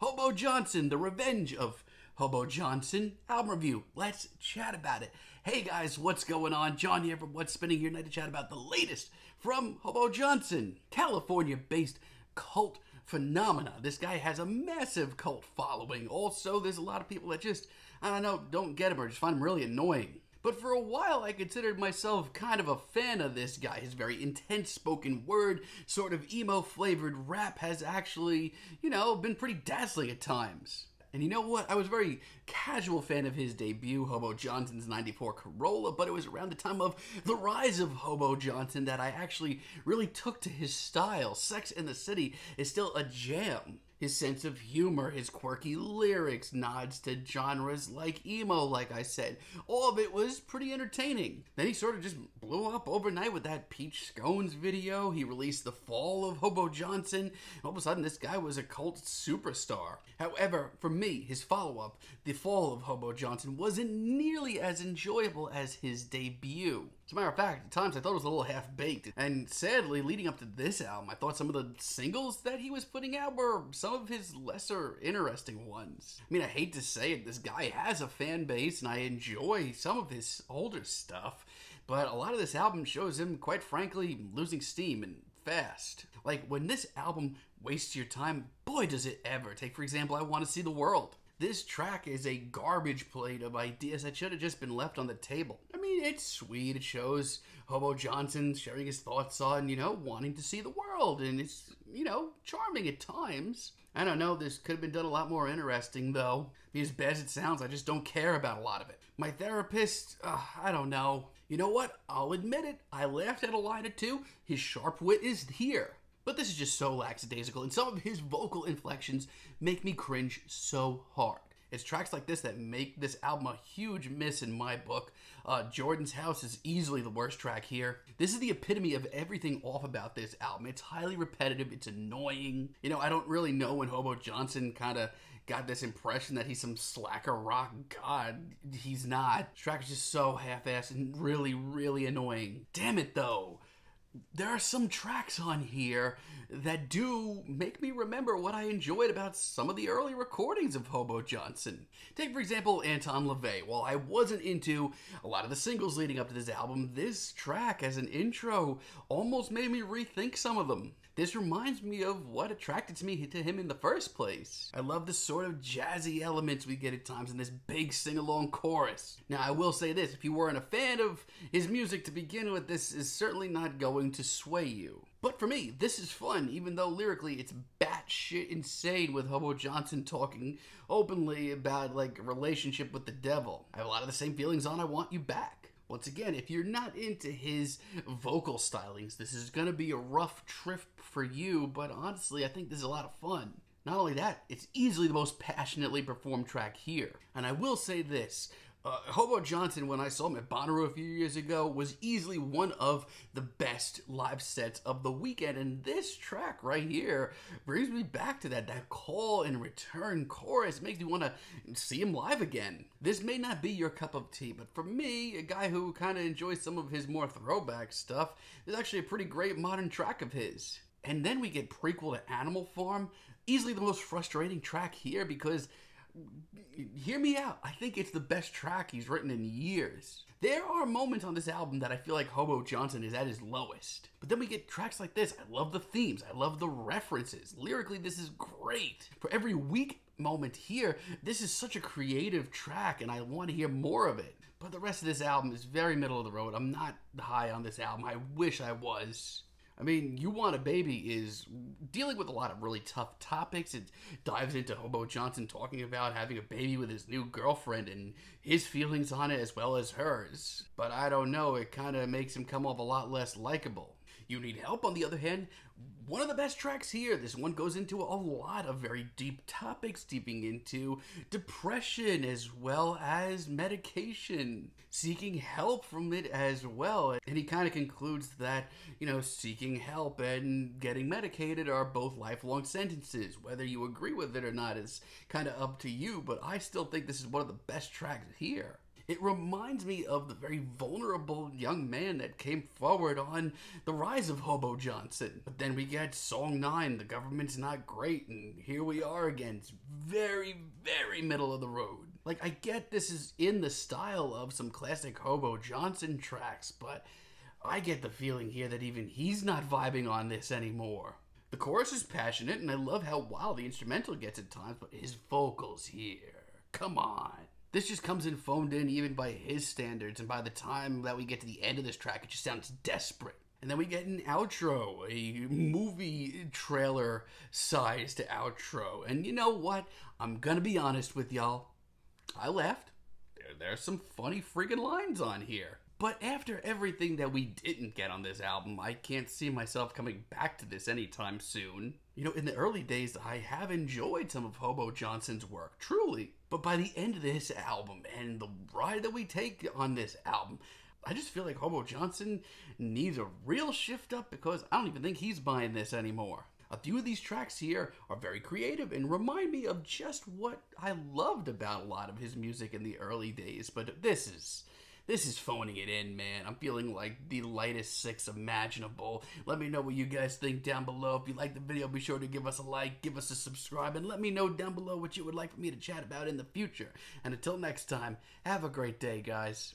Hobo Johnson, The Revenge of Hobo Johnson album review. Let's chat about it. Hey guys, what's going on? John here from What's Spinning here tonight to chat about the latest from Hobo Johnson, California-based cult phenomena. This guy has a massive cult following. Also, there's a lot of people that just, don't get him or just find him really annoying. But for a while, I considered myself kind of a fan of this guy. His very intense spoken word, sort of emo-flavored rap has actually, been pretty dazzling at times. And you know what? I was a very casual fan of his debut, Hobo Johnson's 94 Corolla, but it was around the time of the rise of Hobo Johnson that I actually really took to his style. Sex and the City is still a jam. His sense of humor, his quirky lyrics, nods to genres like emo, like I said. All of it was pretty entertaining. Then he sort of just blew up overnight with that Peach Scones video. He released The Fall of Hobo Johnson. And all of a sudden, this guy was a cult superstar. However, for me, his follow-up, The Fall of Hobo Johnson, wasn't nearly as enjoyable as his debut. As a matter of fact, at times I thought it was a little half-baked. And sadly, leading up to this album, I thought some of the singles that he was putting out were some of his lesser interesting ones. I mean, I hate to say it, this guy has a fan base, and I enjoy some of his older stuff, but a lot of this album shows him, quite frankly, losing steam and fast. Like, when this album wastes your time, boy does it ever. Take, for example, I Want to See the World. This track is a garbage plate of ideas that should have just been left on the table. I mean, it's sweet. It shows Hobo Johnson sharing his thoughts on, wanting to see the world. And it's, charming at times. I don't know, this could have been done a lot more interesting, though. As bad as it sounds, I just don't care about a lot of it. My therapist, I don't know. You know what? I'll admit it. I laughed at a line or two. His sharp wit is here. But this is just so lackadaisical, and some of his vocal inflections make me cringe so hard. It's tracks like this that make this album a huge miss in my book. Jordan's House is easily the worst track here. This is the epitome of everything off about this album. It's highly repetitive, it's annoying. I don't really know when Hobo Johnson kind of got this impression that he's some slacker rock god. He's not. This track is just so half-assed and really, really annoying. Damn it, though. There are some tracks on here that do make me remember what I enjoyed about some of the early recordings of Hobo Johnson. Take, for example, Anton, LaVey. While I wasn't into a lot of the singles leading up to this album, this track as an intro almost made me rethink some of them. This reminds me of what attracted me to him in the first place. I love the sort of jazzy elements we get at times in this big sing-along chorus. Now, I will say this, if you weren't a fan of his music to begin with, this is certainly not going to sway you. But for me, this is fun, even though lyrically it's batshit insane with Hobo Johnson talking openly about, a relationship with the devil. I have a lot of the same feelings on I Want You Back. Once again, if you're not into his vocal stylings, this is going to be a rough trip for you, but honestly, I think this is a lot of fun. Not only that, it's easily the most passionately performed track here. And I will say this, Hobo Johnson, when I saw him at Bonnaroo a few years ago, was easily one of the best live sets of the weekend. And this track right here brings me back to that call and return chorus. Makes me want to see him live again. This may not be your cup of tea, but for me, a guy who kind of enjoys some of his more throwback stuff, is actually a pretty great modern track of his. And then we get Prequel to Animal Farm, easily the most frustrating track here because, hear me out, I think it's the best track he's written in years. There are moments on this album that I feel like Hobo Johnson is at his lowest. But then we get tracks like this. I love the themes. I love the references. Lyrically, this is great. For every weak moment here, this is such a creative track and I want to hear more of it. But the rest of this album is very middle of the road. I'm not high on this album. I wish I was. I mean, You Want a Baby is dealing with a lot of really tough topics. It dives into Hobo Johnson talking about having a baby with his new girlfriend and his feelings on it as well as hers. But I don't know, it kind of makes him come off a lot less likable. You Need Help, on the other hand, one of the best tracks here. This one goes into a lot of very deep topics, deeping into depression as well as medication, seeking help from it as well. And he kind of concludes that, seeking help and getting medicated are both lifelong sentences. Whether you agree with it or not is kind of up to you, but I still think this is one of the best tracks here. It reminds me of the very vulnerable young man that came forward on the rise of Hobo Johnson. But then we get Song 9, the government's not great, and here we are again. It's very, very middle of the road. Like, I get this is in the style of some classic Hobo Johnson tracks, but I get the feeling here that even he's not vibing on this anymore. The chorus is passionate, and I love how wild the instrumental gets at times, but his vocals here, come on. This just comes in phoned in even by his standards, and by the time that we get to the end of this track, it just sounds desperate. And then we get an outro, a movie trailer-sized outro. And you know what? I'm gonna be honest with y'all. I laughed. There's some funny freaking lines on here. But after everything that we didn't get on this album, I can't see myself coming back to this anytime soon. You know, in the early days, I have enjoyed some of Hobo Johnson's work, truly. But by the end of this album and the ride that we take on this album, I just feel like Hobo Johnson needs a real shift up because I don't even think he's buying this anymore. A few of these tracks here are very creative and remind me of just what I loved about a lot of his music in the early days, but this is phoning it in, man. I'm feeling like the lightest 6 imaginable. Let me know what you guys think down below. If you like the video, be sure to give us a like, give us a subscribe, and let me know down below what you would like for me to chat about in the future. And until next time, have a great day, guys.